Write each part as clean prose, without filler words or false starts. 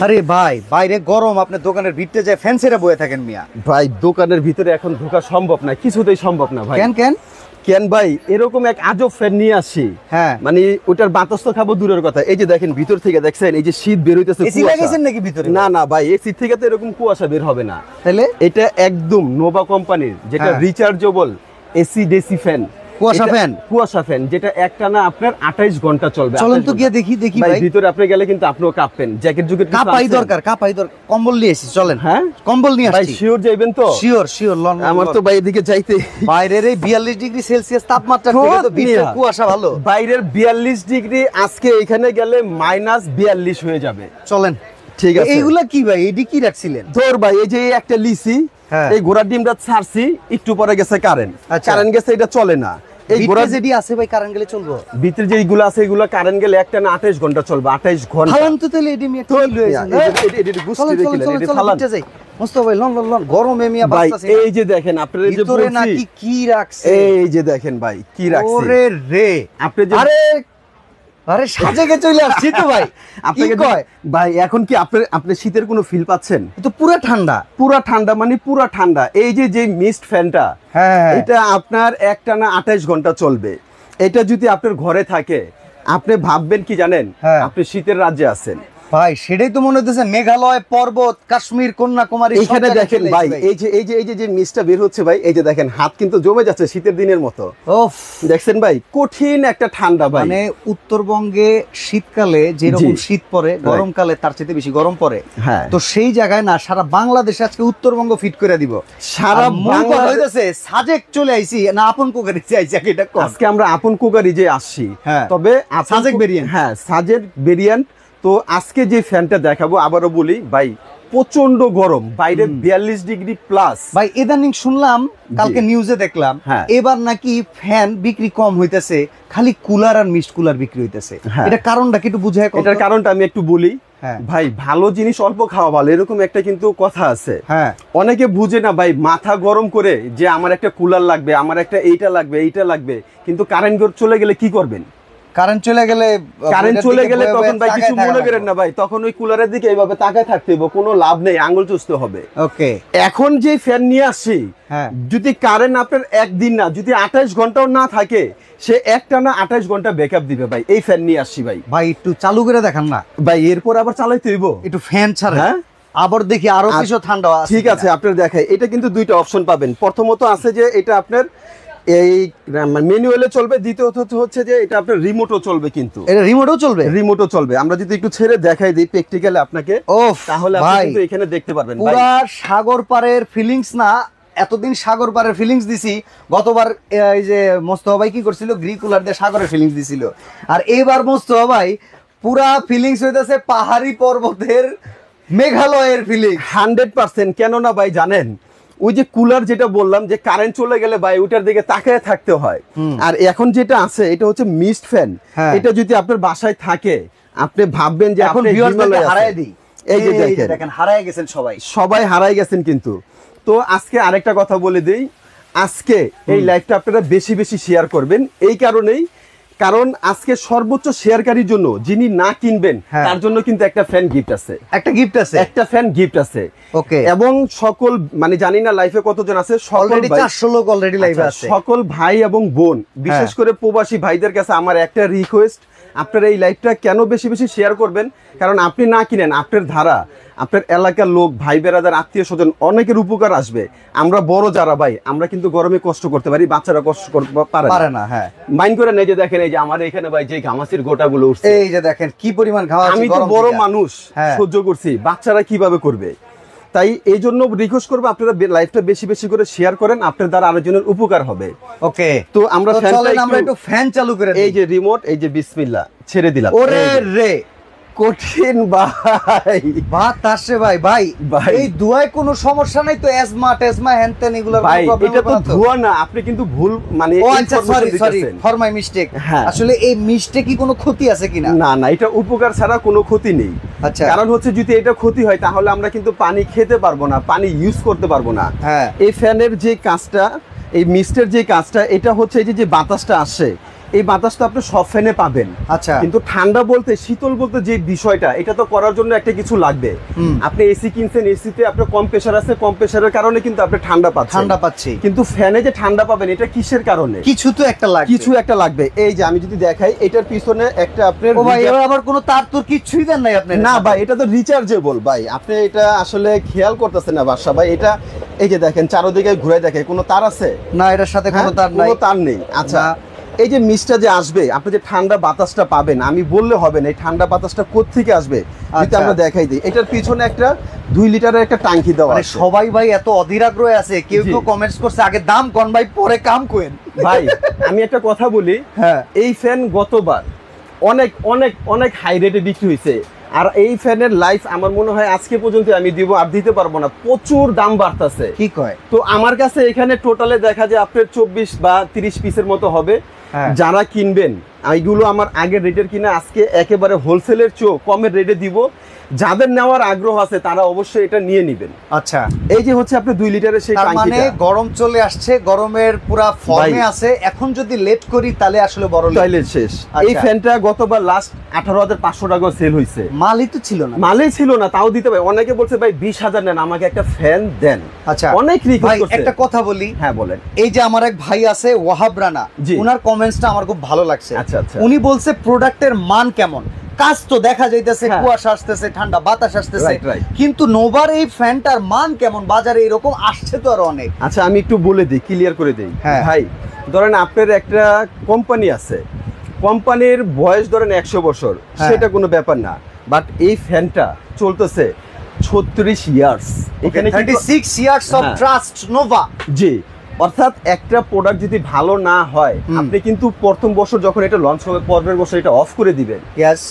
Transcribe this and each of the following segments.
আরে ভাই বাইরে গরম, আপনি দোকানের ভিতরে যায় ফ্যান ছেড়ে বয়ে থাকেন মিয়া। ভাই দোকানের ভিতরে এখন ঢোকা সম্ভব না, কিছুতেই সম্ভব না ভাই। কেন কেন কেন ভাই, এরকম এক আজব ফ্যান নিয়ে আসি। হ্যাঁ, মানে ওটার বাতাস তো খাবো দূরের কথা, এই যে দেখেন ভিতর থেকে দেখছেন এই যে শীত বের হইতেছে। এসি লাগাইছেন নাকি ভিতরে? না না ভাই, এসি থেকে তো এরকম কুয়াশা বের হবে না। তাহলে এটা একদম নোভা কোম্পানির যেটা রিচার্জেবল এসি ডিসি ফ্যান, কুয়াশা ফ্যান, যেটা একটানা আপনার 28 ঘন্টা চলবে। চলেন তো গিয়ে দেখি ভাই। ভিতরে আপনি গেলে কিন্তু আপনিও কাঁপবেন, জ্যাকেট জুকেট কাঁপাই দরকার, কম্বল নিয়ে এসেছি। চলেন, হ্যাঁ কম্বল নিয়ে ভাই। আসছি। শিওর যাইবেন তো? শিওর আমার তো ভাই এদিকে যাইতে বাইরের এই 42 ডিগ্রি সেলসিয়াস তাপমাত্রা থেকে তো ভিতরে কুয়াশা ভালো। বাইরের 42 ডিগ্রি, আজকে এখানে গেলে -42 হয়ে যাবে। চলেন, ঠিক আছে। এইগুলা কি ভাই, এডি কি রাখছিলেন? ধর ভাই, এই যে একটা লিসি, এই ঘোড়ার ডিমটা ছাড়ছি, একটু পরে গেছে কারেন্ট। কারেন্ট গেছে, এটা চলে না। এই ঘোড়া যেটি আছে ভাই, কারেন্ট গেলে চলবে? ভিতরে যে এইগুলো আছে, এগুলো কারেন্ট গেলে একটা না 28 ঘন্টা চলবে। 28 ঘন্টা ফালান তো, তাহলে এডি মিয়া ঠিক লইছেন। এডি গুষ্টি দেখিলেন, এডি ফালান যাই মোস্তফা ভাই। লন লন লন, গরমে মিয়া বাঁচতাছে। এই যে দেখেন আপনারা, এই যে ভিতরে নাকি কি রাখছে, এই যে দেখেন ভাই কি রাখছে। ওরে রে, আপনি যে আরে সাজেকে চলে আসছি তো ভাই। আপনাকে কয় ভাই, এখন কি আপনি শীতের কোনো ফিল পাচ্ছেন? তো পুরো ঠান্ডা, মানে পুরো ঠান্ডা। এই যে মিস্ট ফ্যানটা, এটা আপনার একটানা 28 ঘন্টা চলবে। এটা যদি আপনার ঘরে থাকে, আপনি ভাববেন কি জানেন, আপনি শীতের রাজ্যে আছেন ভাই। সেটাই তো মনে হচ্ছে, মেঘালয়, পর্বত, কাশ্মীর, কন্যাকুমারী। এখানে দেখেন ভাই, এই যে মিস্টটা বের হচ্ছে ভাই, এই যে দেখেন হাত কিন্তু জমে যাচ্ছে শীতের দিনের মতো। দেখছেন ভাই, কঠিন একটা ঠান্ডা ভাই। মানে উত্তরবঙ্গে শীতকালে যেরকম শীত পড়ে, গরমকালে তার চেয়ে বেশি গরম পড়ে। তো সেই জায়গায় না, সারা বাংলাদেশে আজকে উত্তরবঙ্গ ফিট করে দিব। সারা বাংলাদেশে সাজেক চলে আইছি না, আপন কুকারি আইছি। আজকে আমরা আপন কুকারি যে আসছি, তবে সাজেক ভেরিয়েন্ট, সাজেক ভেরিয়েন্ট। তো আজকে যে ফ্যানটা দেখাবো, আবারও বলি ভাই, প্রচন্ড গরম, বাইরে 42 ডিগ্রি প্লাস। ভাই ইদানিং শুনলাম, কালকে নিউজে দেখলাম, এবার নাকি ফ্যান বিক্রি কম হইতেছে, খালি কুলার আর মিস্ট কুলার বিক্রি হইতেছে। এটা কারণটা কি একটু বুঝায়? এটার কারণটা আমি একটু বলি ভাই। ভালো জিনিস অল্প খাওয়া ভালো, এরকম একটা কিন্তু কথা আছে। অনেকে বুঝে না ভাই, মাথা গরম করে যে আমার একটা কুলার লাগবে, আমার একটা এইটা লাগবে, কিন্তু কারেন্ট চলে গেলে কি করবেন? কারেন্ট চলে গেলে তখন ভাই কিছু মনে করেন না ভাই, তখন ওই কুলারের দিকে এইভাবে তাকায় থাকতে হবে, কোনো লাভ নেই, আঙুল চুষতে হবে। ওকে, এখন যে ফ্যান নিয়ে আসছি, যদি কারেন্ট আপনার একদিন না, যদি 28 ঘন্টাও না থাকে, সে একটানা 28 ঘন্টা ব্যাকআপ দিবে ভাই। এই ফ্যান নিয়ে আসছি ভাই। ভাই একটু চালু করে দেখান না ভাই, এরপর আবার চালাইতে হইব একটু ফ্যান ছাড়া। আবার দেখি আরো কিছু ঠান্ডা। ঠিক আছে, আপনার দেখাই। এটা কিন্তু দুইটা অপশন পাবেন। প্রথমত আছে যে এটা আপনার এই ম্যানুয়ালে চলবে, দ্বিতীয়ত হচ্ছে যে এটা আপনার রিমোটও চলবে। কিন্তু এটা রিমোটও চলবে। আমরা যদি একটু ছেড়ে দেখাই দিই প্র্যাকটিক্যালি আপনাকে, তাহলে আপনি কিন্তু এখানে দেখতে পারবেন পুরো সাগর পাড়ের ফিলিংস না। এতদিন সাগর পাড়ের ফিলিংস দিছি, গতবার এই যে মোস্তফা ভাই কি করছিল, গ্রি কুলার দিয়ে সাগরের ফিলিংস দিছিল, আর এইবার মোস্তফা ভাই পুরা ফিলিংস হইতেছে পাহাড়ি পর্বতের, মেঘালয়ের ফিলিংস 100%। কেন না ভাই জানেন, ওই যে কুলার যেটা বললাম যে কারেন্ট চলে গেলে ভাই ওটার দিকে তাকায় থাকতে হয়, আর এখন যেটা আছে এটা হচ্ছে মিস্ট ফ্যান। এটা যদি আপনার বাসায় থাকে, আপনি ভাববেন যে এখন হারায় দিই। এই যে দেখেন হারায় গেছেন, সবাই হারায় গেছেন। কিন্তু তো আজকে আরেকটা কথা বলে দেই, আজকে এই লাইভটা আপনারা বেশি বেশি শেয়ার করবেন। এই কারণেই, কারণ আজকে সর্বোচ্চ শেয়ারকারীর জন্য, যিনি না কিনবেন তার জন্য কিন্তু একটা ফ্যান গিফট আছে, একটা ফ্যান গিফট আছে। ওকে, এবং সকল, মানে জানি না লাইভে কতজন আছে, অলরেডি 400 লোক অলরেডি লাইভে আছে। সকল ভাই এবং বোন, বিশেষ করে প্রবাসী ভাইদের কাছে আমার একটা রিকোয়েস্ট, আপনারা এই লাইভটা কেন বেশি বেশি শেয়ার করবেন, কারণ আপনি না কিনেন, আপনার ধারা, আপনার এলাকার লোক, ভাই বেরাদার, আত্মীয় স্বজন, অনেকের উপকার আসবে। আমরা বড় যারা ভাই, আমরা কিন্তু গরমে কষ্ট করতে পারি, বাচ্চারা কষ্ট করতে পারে না। মাইন্ড করে নেই যে দেখেন, এই যে আমার এখানে ভাই যে ঘামাচির গোটাগুলো উঠছে, এই যে দেখেন কি পরিমাণ ঘামাচি। আমি তো বড় মানুষ, সহ্য করছি, বাচ্চারা কিভাবে করবে? তাই এই জন্য রিকোয়েস্ট করবো, আপনারা লাইভটা বেশি বেশি করে শেয়ার করেন, আপনার দ্বারা আরেকজনের উপকার হবে। ওকে, তো আমরা একটু ফ্যান চালু করে, এই যে রিমোট, এই যে বিসমিল্লাহ ছেড়ে দিলাম। ওরে রে, কঠিন ভাই, বাতাসে ভাই এই ধোঁয়ায় কোনো সমস্যা নাই তো? এজমা হ্যানতেন এগুলো ভাই, এটা তো ধোঁয়া না, আপনি কিন্তু ভুল, মানে সরি ফর মাই মিস্টেক। আসলে এই মিস্টেক কি কোনো ক্ষতি আছে কিনা? না না, এটা উপকার ছাড়া কোনো ক্ষতি নেই। আচ্ছা, কারণ হচ্ছে যদি এটা ক্ষতি হয়, তাহলে আমরা কিন্তু পানি খেতে পারবো না, পানি ইউজ করতে পারবো না। এই ফ্যানের যে কাজটা, এই মিস্টের যে কাজটা, এটা হচ্ছে এই যে বাতাসটা আসে, এই বাতাসটা আপনি সব ফ্যানে পাবেন। আচ্ছা, কিন্তু ঠান্ডা বলতে শীতল বলতে যে বিষয়টা, এটা তো করার জন্য একটা কিছু লাগবে। আপনি এসি কিনছেন, এসিতে আপনার কম প্রেসার আছে, কম প্রেসারের কারণে কিন্তু আপনি ঠান্ডা পাচ্ছি, কিন্তু ফ্যানে যে ঠান্ডা পাবেন এটা কিসের কারণে? কিছু তো একটা লাগবে, কিছু একটা লাগবে। এই যে আমি যদি দেখাই, এটার পিছনে একটা আপনার ও ভাই এবার আবার কোনো তার তোর কিছুই দেন নাই আপনি? না ভাই, এটা তো রিচার্জেবল ভাই, আপনি এটা আসলে খেয়াল করতেছেন না বাদশা ভাই। এটা এই যে দেখেন চারদিকে ঘুরে দেখে, কোনো তার আছে? না, এটার সাথে কোনো তার নাই, কোনো তার নেই। আচ্ছা, এই যে মিস্টটা যে আসবে, আপনি যে ঠান্ডা বাতাসটা পাবেন, আমি বললে হবে না এই ঠান্ডা বাতাসটা কোত্থেকে আসবে, যদি আমরা দেখাই দিই। এটার পিছনে একটা 2 লিটারের একটা ট্যাঙ্কি দেওয়া আছে। সবাই ভাই এত অধীর আগ্রহে আছে, কেউ কেউ কমেন্টস করছে আগে দাম কোন ভাই, পরে কাম কোয়েন। ভাই আমি একটা কথা বলি, হ্যাঁ, এই ফ্যান গতবার অনেক অনেক অনেক হাই রেটে বিক্রি হয়েছে, আর এই ফ্যানের লাইফ আমার মনে হয় আজকে পর্যন্ত আমি দিব আর দিতে পারবো না, প্রচুর দাম বাড়তেছে। কি কয়? তো আমার কাছে এখানে টোটালে দেখা যায় আপনার 24 বা 30 পিসের মতো হবে। যারা কিনবেন, এইগুলো আমার আগের রেটের কিনা, আজকে একেবারে হোলসেলের চেয়েও কমের রেটে দিব। যাদের নেওয়ার আগ্রহ আছে তারা অবশ্যই এটা নিয়ে নেবেন। আচ্ছা, এই যে হচ্ছে আপনি 2 লিটারের সেই টাঙ্কিটা, মানে গরম চলে আসছে, গরমের পুরা ফর্মে আছে, এখন যদি লেট করি তাহলে আসলে বড় টয়লেট শেষ। এই ফ্যানটা গতবার লাস্ট 18,500 টাকা সেল হইছে, মালই তো ছিল না, মালই ছিল না, তাও দিতে ভাই। অনেকে বলছে ভাই 20,000 নেন, আমাকে একটা ফ্যান দেন। আচ্ছা, অনেক রিকোয়েস্ট করছে। একটা কথা বলি, হ্যাঁ বলেন। এই যে আমার এক ভাই আছে ওয়াহাব রানা, ওনার কমেন্টসটা আমার খুব ভালো লাগছে। আচ্ছা আচ্ছা, উনি বলছে প্রোডাক্টের মান কেমন, কাজ তো দেখা যাইতেছে, কুয়াশা আসতেছে, ঠান্ডা বাতাস আসতেছে, কিন্তু নোভার এই ফ্যানটার মান কেমন, বাজারে এরকম আসছে তো আর অনেক। আচ্ছা আমি একটু বলে দিই, ক্লিয়ার করে দিই। ভাই ধরেন আপনার একটা কোম্পানি আছে, কোম্পানির বয়স ধরেন 100 বছর, সেটা কোনো ব্যাপার না, বাট এই ফ্যানটা চলতেছে 36 ইয়ার্স, এখানে 36 ইয়ার্স অফ ট্রাস্ট নোভা। জি, অর্থাৎ একটা প্রোডাক্ট যদি ভালো না হয়, আপনি কিন্তু প্রথম বছর যখন এটা লঞ্চ হবে, পরের বছর এটা অফ করে দিবেন।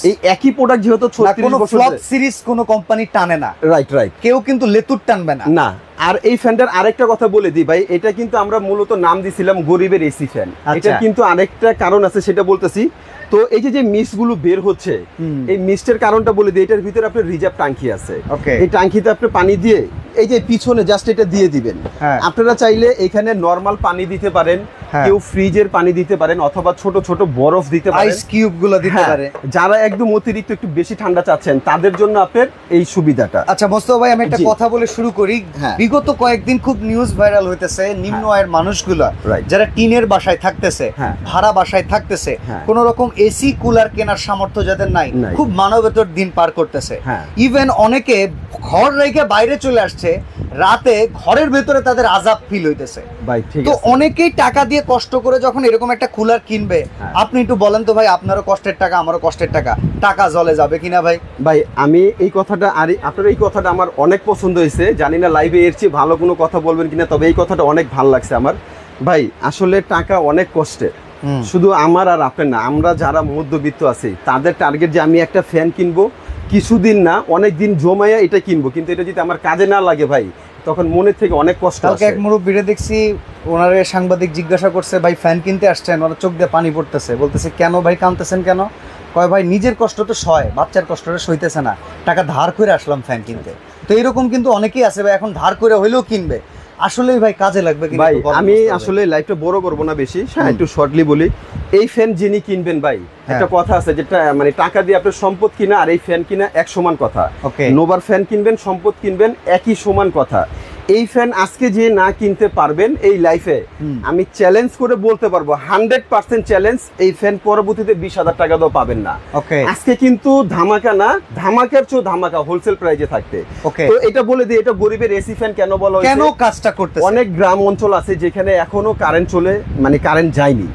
এই একই প্রোডাক্ট যেহেতু 36 বছর, ফ্লপ সিরিজ কোনো কোম্পানি টানে না। রাইট রাইট, কেউ কিন্তু লেতুর টানবে না। না। আর এই ফ্যানটার আরেকটা কথা বলে দিই ভাই, এটা কিন্তু আমরা মূলত নাম দিছিলাম গরিবের এসি ফ্যান। এটা কিন্তু আরেকটা কারণ আছে, সেটা বলতেছি। তো এই যে মিস্ট গুলো বের হচ্ছে, এই মিস্টের কারণটা বলে দিই। এটার ভিতরে আপনার রিজার্ভ ট্যাঙ্কি আছে, এই ট্যাঙ্কিতে আপনি পানি দিয়ে এই যে পিছনে জাস্ট এটা দিয়ে দিবেন। আপনারা চাইলে এখানে নরমাল পানি দিতে পারেন, কেউ ফ্রিজের পানি দিতে পারেন, অথবা ছোট ছোট বরফ দিতে পারেন, আইস কিউব গুলো দিতে পারে। যারা একদম অতিরিক্ত একটু বেশি ঠান্ডা চাচ্ছেন তাদের জন্য আপনার এই সুবিধাটা। আচ্ছা মোস্তফা ভাই, আমি একটা কথা বলে শুরু করি। বিগত কয়েকদিন খুব নিউজ ভাইরাল হইতেছে, নিম্ন আয়ের মানুষগুলো যারা টিনের বাসায় থাকতেছে, ভাড়া বাসায় থাকতেছে, কোন রকম এসি কুলার কেনার সামর্থ্য যাদের নাই, খুব মানবেতর দিন পার করতেছে। ইভেন অনেকে ঘর রেখে বাইরে চলে আসছে, রাতে ঘরের ভেতরে তাদের আযাব ফিল হইতেছে। তো অনেকেই টাকা দিয়ে কষ্ট করে যখন এরকম একটা কুলার কিনবে, আপনি একটু বলেন তো ভাই, আপনারও কষ্টের টাকা, আমারও কষ্টের টাকা, টাকা জলে যাবে কিনা ভাই? ভাই আমি এই কথাটা, আর আপনার এই কথাটা আমার অনেক পছন্দ হয়েছে, জানি না লাইভে এর চেয়ে ভালো কোনো কথা বলবেন কিনা, তবে এই কথাটা অনেক ভালো লাগছে আমার। ভাই আসলে টাকা অনেক কষ্টের, শুধু আমার আর আপনার না, আমরা যারা মধ্যবিত্ত আছি তাদের টার্গেট যে আমি একটা ফ্যান কিনবো, কিছুদিন না অনেক দিন জমাইয়া এটা কিনবো, কিন্তু এটা যদি আমার কাজে না লাগে ভাই, তখন মনের থেকে অনেক কষ্ট আসে। এক মুরব্বিরে দেখছি, ওনারে সাংবাদিক জিজ্ঞাসা করছে, ভাই ফ্যান কিনতে আসছেন, ওরা চোখ দিয়ে পানি পড়তেছে, বলতেছে কেন ভাই কাঁদতেছেন কেন? কয় ভাই নিজের কষ্ট তো সয়, বাচ্চার কষ্টটা সইতেছে না, টাকা ধার করে আসলাম ফ্যান কিনতে। তো এরকম কিন্তু অনেকেই আছে ভাই, এখন ধার করে হইলেও কিনবে, আসলে ভাই কাজে লাগবে কিনা? ভাই আমি আসলে লাইভটা বড় করবো না বেশি, একটু শর্টলি বলি। এই ফ্যান যিনি কিনবেন ভাই, একটা কথা আছে যেটা মানে টাকা দিয়ে আপনার সম্পদ কিনা আর এই ফ্যান কিনা এক সমান কথা। নোভার ফ্যান কিনবেন, সম্পদ কিনবেন, একই সমান কথা। এই ফ্যান আজকে যে না কিনতে পারবেন এই লাইফে, আমি চ্যালেঞ্জ করে বলতে পারবো 100% চ্যালেঞ্জ, এই ফ্যান পরবর্তীতে 20,000 টাকা দাও পাবেন না। আজকে কিন্তু ধামাকা না, ধামাকার চেয়ে ধামাকা হোলসেল প্রাইজে থাকতে। তো এটা বলে দিই, এটা গরিবের এসি ফ্যান কেন বলা হয়েছে, কেন কাজটা করতে? অনেক গ্রাম অঞ্চল আছে যেখানে এখনো কারেন্ট চলে, মানে কারেন্ট যায়নি,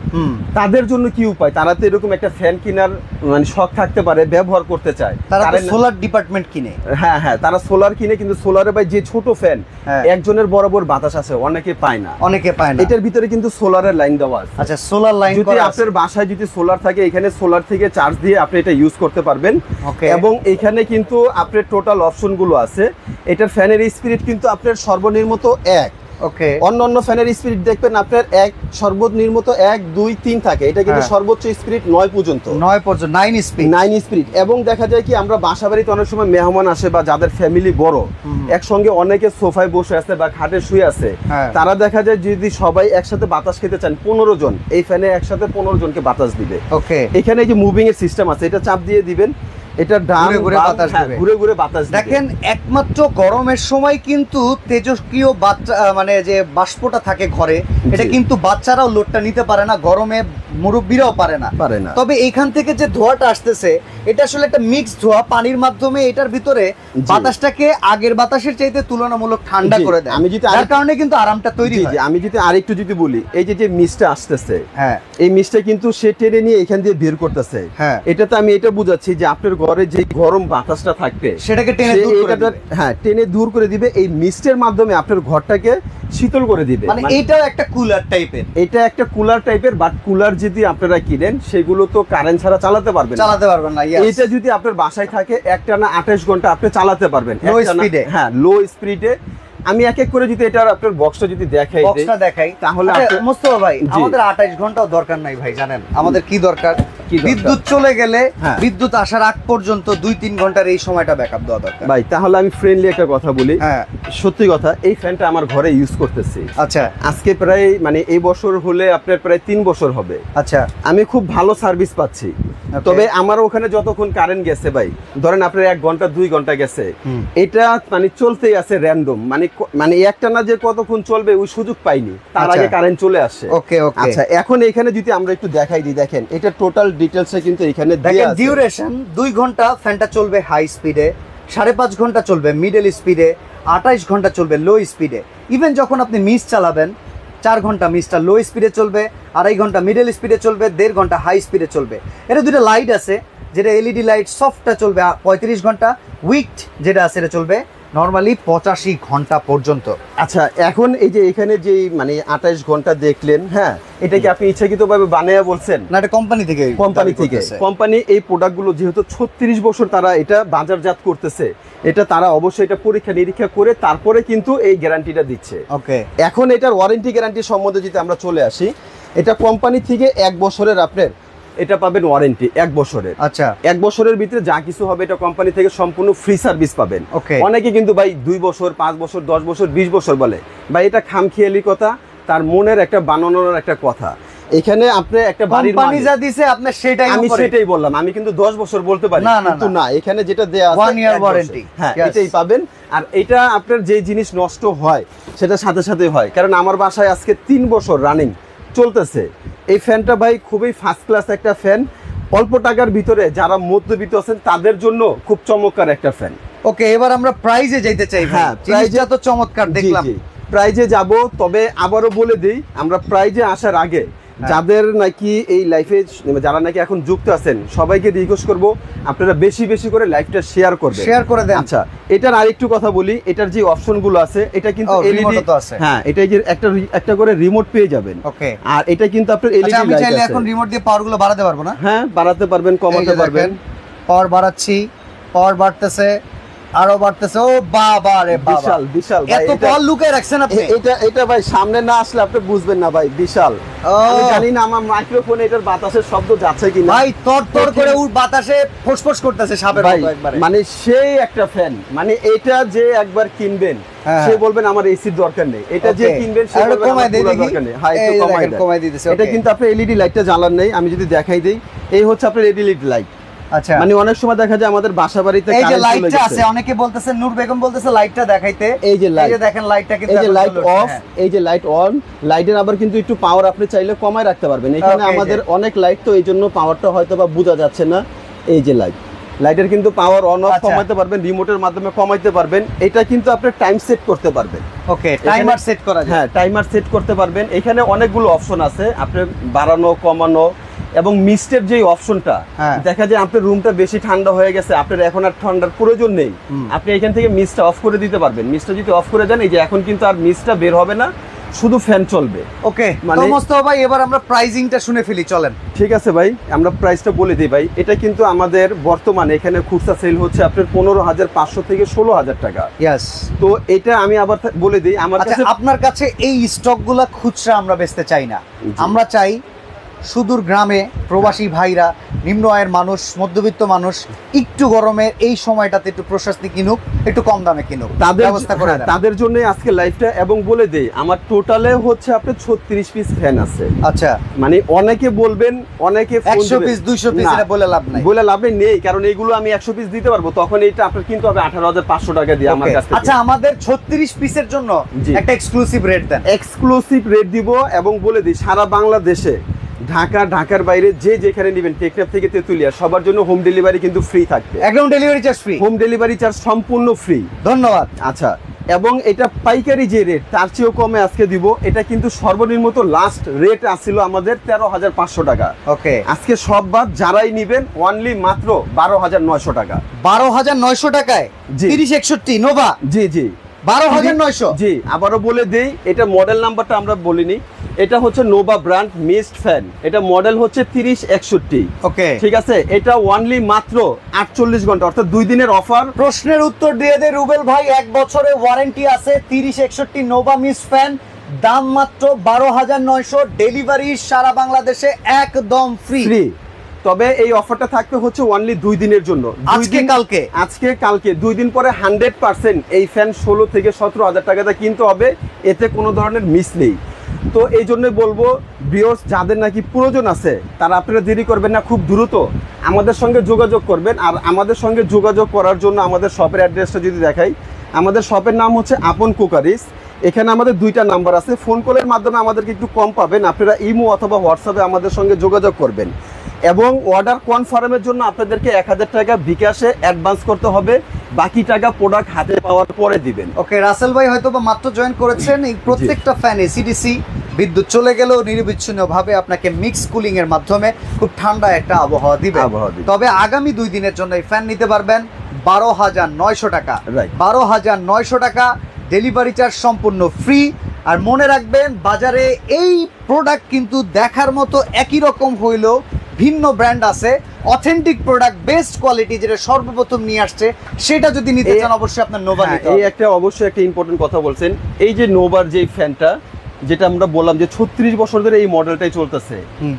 তাদের জন্য কি উপায়? তারা তো এরকম একটা ফ্যান কেনার মানে শখ থাকতে পারে, ব্যবহার করতে চায়, তারা সোলার ডিপার্টমেন্ট কিনে। হ্যাঁ হ্যাঁ, তারা সোলার কিনে, কিন্তু সোলারে ভাই যে ছোট ফ্যান, একজনের বরাবর বাতাস আছে, অনেকে পায় না, অনেকে পায় না। এটার ভিতরে কিন্তু সোলারের লাইন দেওয়া আছে। আচ্ছা, সোলার লাইন যদি আপনার বাসায় যদি সোলার থাকে, এখানে সোলার থেকে চার্জ দিয়ে আপনি এটা ইউজ করতে পারবেন। এবং এখানে কিন্তু আপনার টোটাল অপশন গুলো আছে। এটার ফ্যানের স্পিড কিন্তু আপনার সর্বনিম্ন 1, ওকে। অন্য ফ্যানের স্পিড দেখবেন আপনার এক সর্বনিম্ন 1 2 3 থাকে, এটা কিন্তু সর্বোচ্চ স্পিড 9 পর্যন্ত, 9 স্পিড, 9 স্পিড। এবং দেখা যায় কি আমরা বাসা বাড়িতে অনেক সময় মেহমান আসে বা যাদের ফ্যামিলি বড়, একসঙ্গে অনেকে সোফায় বসে আছে বা খাটে শুয়ে আছে, তারা দেখা যায় যদি সবাই একসাথে বাতাস খেতে চান 15 জন, এই ফ্যানে একসাথে 15 জনকে বাতাস দিবে। ওকে। এখানে এই যে মুভিং এর সিস্টেম আছে, এটা চাপ দিয়ে দিবেন, এটা ঘুরে ঘুরে বাতাস দিবে, ঘুরে ঘুরে বাতাস দিবে। দেখেন একমাত্র গরমের সময় কিন্তু তেজস্ক্রিয় মানে যে বাষ্পটা থাকে ঘরে, এটা কিন্তু বাচ্চারাও লোডটা নিতে পারে না, গরমে মুরব্বীরাও পারে না। তবে এইখান থেকে যে ধোঁয়াটা আসতেছে এটা আসলে একটা মিক্সড ধোঁয়া, পানির মাধ্যমে এটার ভিতরে বাতাসটাকে আগের বাতাসের চাইতে তুলনামূলক ঠান্ডা করে দেয়, আমি যদি তার কারণে কিন্তু আরামটা তৈরি হয়। আমি যদি আরেকটু যদি বলি, এই যে মিস্টটা আসতেছে, হ্যাঁ, এই মিস্টটা কিন্তু সে টেনে নিয়ে এখান দিয়ে বের করতেছে। হ্যাঁ, এটাতে আমি এটা বুঝাচ্ছি যে আপনার ঘরে যে গরম বাতাসটা থাকবে সেটাকে টেনে দূর করে দিবে। হ্যাঁ, টেনে দূর করে দিবে, এই মিস্টের মাধ্যমে আপনার ঘরটাকে শীতল করে দিবে। মানে এইটাও একটা কুলার টাইপের, এটা একটা কুলার টাইপের, বাট কুলার যদি আপনারা কিনেন সেগুলো তো কারেন্ট ছাড়া চালাতে পারবেন না। এটা যদি আপনার বাসায় থাকে একটানা 28 ঘন্টা আপনি চালাতে পারবেন লো স্পিডে। হ্যাঁ, লো স্পিডে। আমি এক এক করে যদি এটার আপনার বক্সটা যদি দেখাই তাহলে মোস্তফা ভাই আমাদের 28 ঘন্টাও দরকার নাই ভাই, জানেন আমাদের কি দরকার? বিদ্যুৎ চলে গেলে বিদ্যুৎ আসার আগ পর্যন্ত 2-3 ঘন্টার এই সময়টা ব্যাকআপ দেওয়া দরকার ভাই। তাহলে আমি ফ্রেন্ডলি একটা কথা বলি, সত্যি কথা, এই ফ্যানটা আমার ঘরে ইউজ করতেছি। আচ্ছা, আজকে প্রায় মানে এই বছর হলে আপনার প্রায় 3 বছর হবে। আচ্ছা, আমি খুব ভালো সার্ভিস পাচ্ছি। তবে আমার ওখানে যতক্ষণ কারেন্ট গেছে ভাই, ধরেন আপনার 1 ঘন্টা 2 ঘন্টা গেছে, এটা মানে চলতেই আছে র্যান্ডম, মানে একটা না যে কতক্ষণ চলবে ওই সুযোগ পাইনি, তার আগে কারেন্ট চলে আসে। ওকে ওকে। আচ্ছা, এখন এখানে যদি আমরা একটু দেখাই দিই, দেখেন এটা টোটাল ডিটেইলসে কিন্তু এখানে দেখেন ডিউরেশন 2 ঘন্টা ফ্যানটা চলবে হাই স্পিডে, 5.5 ঘন্টা চলবে মিডল স্পিডে, 28 ঘন্টা চলবে লো স্পিডে। ইভেন যখন আপনি মিস্ট চালাবেন 4 ঘন্টা মিস্টটা লো স্পিডে চলবে, 2.5 ঘন্টা মিডল স্পিডে চলবে, 1.5 ঘন্টা হাই স্পিডে চলবে। এটা দুটো লাইট আছে, যেটা এলইডি লাইট সফটটা চলবে 35 ঘন্টা, উইকড যেটা আছে এটা চলবে নরমালি 85 ঘন্টা পর্যন্ত। আচ্ছা, এখন এই যে এখানে যে মানে 28 ঘন্টা দেখলেন, হ্যাঁ, এটা কি আপনি ইচ্ছাকৃতভাবে বানায়া বলছেন না? এটা কোম্পানি থেকে কোম্পানি এই প্রোডাক্টগুলো যেহেতু 36 বছর তারা এটা বাজারজাত করতেছে, এটা তারা অবশ্যই এটা পরীক্ষা নিরীক্ষা করে তারপরে কিন্তু এই গ্যারান্টিটা দিচ্ছে। ওকে। এখন এটার ওয়ারেন্টি গ্যারান্টি সম্বন্ধে যদি আমরা চলে আসি, এটা কোম্পানি থেকে 1 বছরের আপনার এটা পাবেন ওয়ারেন্টি 1 বছরের। আচ্ছা, 1 বছরের ভিতরে যা কিছু হবে এটা কোম্পানি থেকে সম্পূর্ণ ফ্রি সার্ভিস পাবেন। ওকে। অনেকে কিন্তু ভাই 2 বছর 5 বছর 10 বছর 20 বছর বলে, ভাই এটা খামখেয়ালি কথা, তার মনের একটা বানানোর একটা কথা। এখানে আপনি একটা বাড়ির কোম্পানি যা দিছে আপনি সেটাই আমি সেটাই বললাম, আমি কিন্তু 10 বছর বলতে পারি কিন্তু না, এখানে যেটা দেয়া আছে 1 ইয়ার ওয়ারেন্টি, হ্যাঁ, এটাই পাবেন। আর এটা আপনার যে জিনিস নষ্ট হয় সেটা সাথে সাথে হয়, কারণ আমার বাসায় আজকে 3 বছর রানিং চলতেছে এই ফ্যানটা ভাই, খুবই ফার্স্ট ক্লাস একটা ফ্যান। অল্প টাকার ভিতরে যারা মধ্যবিত্ত আছেন তাদের জন্য খুব চমৎকার একটা ফ্যান। ওকে, এবার আমরা প্রাইজে যেতে চাই। হ্যাঁ, প্রাইজটা তো চমৎকার দেখলাম, প্রাইজে যাব। তবে আবারও বলে দিই, আমরা প্রাইজে আসার আগে যাদের নাকি এই লাইফে যারা নাকি এখন যুক্ত আছেন সবাইকে রিকোয়েস্ট করব আপনারা বেশি বেশি করে লাইভটা শেয়ার করে দেন। আচ্ছা, এটার আরেকটু কথা বলি, এটার যে অপশনগুলো আছে এটা কিন্তু এলইডি আছে। হ্যাঁ, এটা যে একটা করে রিমোট পেয়ে যাবেন। ওকে। আর এটা কিন্তু আপনার এলইডি লাইট আছে। আমি চাইলে এখন রিমোট দিয়ে পাওয়ারগুলো বাড়াতে পারবো না? হ্যাঁ, বাড়াতে পারবেন, কমাতে পারবেন। পাওয়ার বাড়াচ্ছি, পাওয়ার বাড়তেছে, আরো বাড়তেছে। ও বাবা রে বাবা, বিশাল বিশাল ভাই, এত পাওয়ার লুকায় রাখছেন আপনি। এটা ভাই সামনে না আসলে আপনি বুঝবেন না ভাই, বিশাল। আমি জানি না আমার মাইক্রোফোনে এটার বাতাসের শব্দ যাচ্ছে কিনা ভাই, তরতর করে বাতাসে ফোসফোস করতেছে সাপের মতো একবারে। মানে সেই একটা ফ্যান, মানে এটা যে একবার কিনবেন সে বলবেন আমার এসির দরকার নেই, এটা যে কিনবেন সে বলবেন আমার পুরো দরকার নেই। হাই তো কমাই দিতেছে। এটা কিন্তু আপনি এলইডি লাইটটা জ্বালান নাই, আমি যদি দেখাই দেই, এই হচ্ছে আপনার এলইডি লাইট। আচ্ছা, মানে অনেক সময় দেখা যায় আমাদের বাসা বাড়িতে এই যে লাইটটা আছে, অনেকে বলতেছে, নূর বেগম বলতেছে লাইটটা দেখাইতে। এই যে দেখেন লাইটটা কিন্তু, এই যে লাইট অফ, এই যে লাইট অন। লাইটের আবার কিন্তু একটু পাওয়ার আপনি চাইলে কমায় রাখতে পারবেন। এখানে আমাদের অনেক লাইট, তো এইজন্য পাওয়ারটা হয়তো বা বোঝা যাচ্ছে না। এই যে লাইটের কিন্তু পাওয়ার অন অফ কমাইতে পারবেন, রিমোটের মাধ্যমে কমাইতে পারবেন। এটা কিন্তু আপনি টাইম সেট করতে পারবেন। ওকে, টাইমার সেট করা যায়। হ্যাঁ, টাইমার সেট করতে পারবেন। এখানে অনেকগুলো অপশন আছে, আপনি বাড়ানো কমানো। এবং মিস্টের যে অপশনটা, দেখা যায় আপনার রুমটা বেশি ঠান্ডা হয়ে গেছে, আপনার এখন আর ঠান্ডার প্রয়োজন নেই, আপনি এখান থেকে মিস্টটা অফ করে দিতে পারবেন। মিস্টটা যদি অফ করে দেন, এই যে এখন কিন্তু আর মিস্টটা বের হবে না, শুধু ফ্যান চলবে। ওকে, মানে তো মোস্তফা ভাই এবার আমরা প্রাইজিংটা শুনে ফেলি, চলেন। ঠিক আছে ভাই, আমরা প্রাইসটা বলে দিই ভাই। এটা কিন্তু আমাদের বর্তমানে এখানে খুচরা সেল হচ্ছে আপনার 15,500 থেকে 16,000 টাকা। ইয়েস। তো এটা আমি আবার বলে দিই, আমার আচ্ছা, কাছে আপনার কাছে এই স্টকগুলা খুচরা আমরা বেচতে চাই না, আমরা চাই সুদূর গ্রামে প্রবাসী ভাইরা, নিম্ন আয়ের মানুষ, মধ্যবিত্ত মানুষ একটু গরমের এই সময়টাতে একটু প্রশস্তি কিনুক, একটু কম দামে কিনুক, তাদের ব্যবস্থা করে দেন। তাদের জন্য আজকে লাইভটা। এবং বলে দেই আমার টোটালে হচ্ছে আপনার 36 পিস ফ্যান আছে। আচ্ছা, মানে অনেকে বলবেন, অনেকে 100 পিস 200 পিস এটা বলে লাভ নাই, বলে লাভ নেই, কারণ এইগুলো আমি 100 পিস দিতে পারবো, তখন এটা আপনার কিনতে হবে 18,500 টাকা দিয়ে আমার কাছ থেকে। আচ্ছা, আমাদের 36 পিসের জন্য একটা exclusive rate then. Exclusive rate দিব। এবং বলে দিই সারা বাংলাদেশে, ঢাকার বাইরে যে যেখানে নেবেন, টেকনাফ থেকে তেতুলিয়া, সবার জন্য হোম ডেলিভারি কিন্তু ফ্রি থাকবে। একদম delivery charge free, home delivery charge সম্পূর্ণ ফ্রি। ধন্যবাদ। আচ্ছা, এবং এটা পাইকারি যে রেট তার চেয়েও কমে আজকে দিব। এটা কিন্তু সর্বনিম্ন তো লাস্ট রেট আসছিল আমাদের 13,500 টাকা। ওকে, আজকে সব বাদ যারাই নেবেন অনলি মাত্র 12,900 টাকা। 12,900 টাকায় 3061 নোভা। জি জি, 12,900। জি, আবারও বলে দেই, এটা মডেল নাম্বারটা আমরা বলিনি। এটা হচ্ছে নোভা ব্র্যান্ড মিস্ট ফ্যান, এটা মডেল হচ্ছে 3061। ওকে, ঠিক আছে, এটা অনলি মাত্র 48 ঘন্টা, অর্থাৎ 2 দিনের অফার। প্রশ্নের উত্তর দিয়ে দে রুবেল ভাই, 1 বছরের ওয়ারেন্টি আছে। 3061 নোভা মিস্ট ফ্যান, দাম মাত্র 12,900, ডেলিভারি সারা বাংলাদেশে একদম ফ্রি। তবে এই অফারটা থাকবে হচ্ছে অনলি 2 দিনের জন্য। আজকে কালকে 2 দিন পরে 100% এই ফ্যান 16 থেকে 17,000 টাকাতে কিনতে হবে, এতে কোনো ধরনের মিস নেই। তো এই জন্যই বলবো ভিউয়ার্স, যাদের নাকি প্রয়োজন আছে তারা আপনারা দেরি করবেন না, খুব দ্রুত আমাদের সঙ্গে যোগাযোগ করবেন। আর আমাদের সঙ্গে যোগাযোগ করার জন্য আমাদের শপের অ্যাড্রেসটা যদি দেখাই, আমাদের শপের নাম হচ্ছে আপন কুকারিস। এখানে আমাদের 2টা নাম্বার আছে, ফোন কলের মাধ্যমে আমাদেরকে একটু কম পাবেন, আপনারা ইমো অথবা হোয়াটসঅ্যাপে আমাদের সঙ্গে যোগাযোগ করবেন। এবং অর্ডার কনফার্মের জন্য আপনাদেরকে 1000 টাকা বিকাশে অ্যাডভান্স করতে হবে, বাকি টাকা প্রোডাক্ট হাতে পাওয়ার পরে দিবেন। ওকে, রাসেল ভাই হয়তো বা মাত্র জয়েন করেছেন। এই প্রত্যেকটা ফ্যান এসিডিসি, বিদ্যুৎ চলে গেলেও নিরবিচ্ছিন্নভাবে আপনাকে মিক্স কুলিং এর মাধ্যমে খুব ঠান্ডা একটা আবহাওয়া দিবে। তবে আগামী 2 দিনের জন্য এই ফ্যান নিতে পারবেন 12,900 টাকা। 12,900 টাকা, ডেলিভারি চার্জ সম্পূর্ণ ফ্রি। আর মনে রাখবেন, বাজারে এই প্রোডাক্ট কিন্তু দেখার মতো একই রকম হইলেও ভিন্ন ব্র্যান্ড আছে, অথেন্টিক প্রোডাক্ট, বেস্ট কোয়ালিটি, যেটা সর্বপ্রথম নিয়ে আসছে, সেটা যদি নিতে চান অবশ্যই আপনার নোভা নিতে হবে। এই একটা অবশ্যই একটা ইম্পর্টেন্ট কথা বলছেন। এই যে নোভার যে ফ্যানটা, যেটা আমরা বললাম যে 36 বছর ধরে এই মডেলটাই চলতেছে,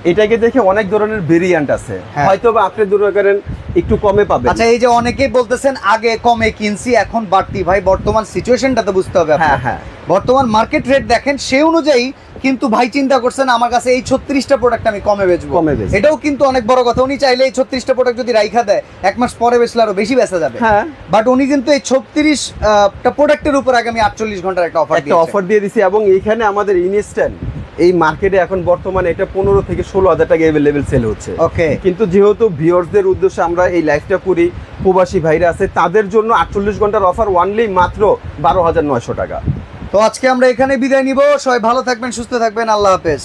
এটাকে দেখে অনেক ধরনের ভেরিয়েন্ট আছে, হয়তো বা আপনি দূরে করেন একটু কমে পাবেন। আচ্ছা, এই যে অনেকেই বলতেছেন আগে কমে কিনছি এখন বাড়তি, ভাই বর্তমান সিচুয়েশনটা তো বুঝতে হবে। হ্যাঁ, বর্তমান মার্কেট রেট দেখেন, সেই অনুযায়ী কিন্তু ভাই চিন্তা করছেন আমার কাছে এই 36টা প্রোডাক্ট আমি কমে বেচবো। এটাও কিন্তু অনেক বড় কথা। উনি চাইলে এই 36টা প্রোডাক্ট যদি রাইখা দেয়, 1 মাস পরে বেচলে আরো বেশি বেচা যাবে। বাট উনি কিন্তু এই 36টা প্রোডাক্টের উপর আগামী 48 ঘন্টার একটা অফার দিয়ে দিয়েছে। এবং এইখানে আমাদের ইনস্ট্যান্ট এই মার্কেটে এখন বর্তমানে এটা 15 থেকে 16,000 টাকা অ্যাভেলেবেল সেল হচ্ছে। ওকে, কিন্তু যেহেতু ভিউয়ার্সদের উদ্দেশ্যে আমরা এই লাইভটা করি, প্রবাসী ভাইরা আছে, তাদের জন্য 48 ঘন্টার অফার অনলি মাত্র 12,900 টাকা। তো আজকে আমরা এখানে বিদায় নিব। সবাই ভালো থাকবেন, সুস্থ থাকবেন, আল্লাহ হাফেজ।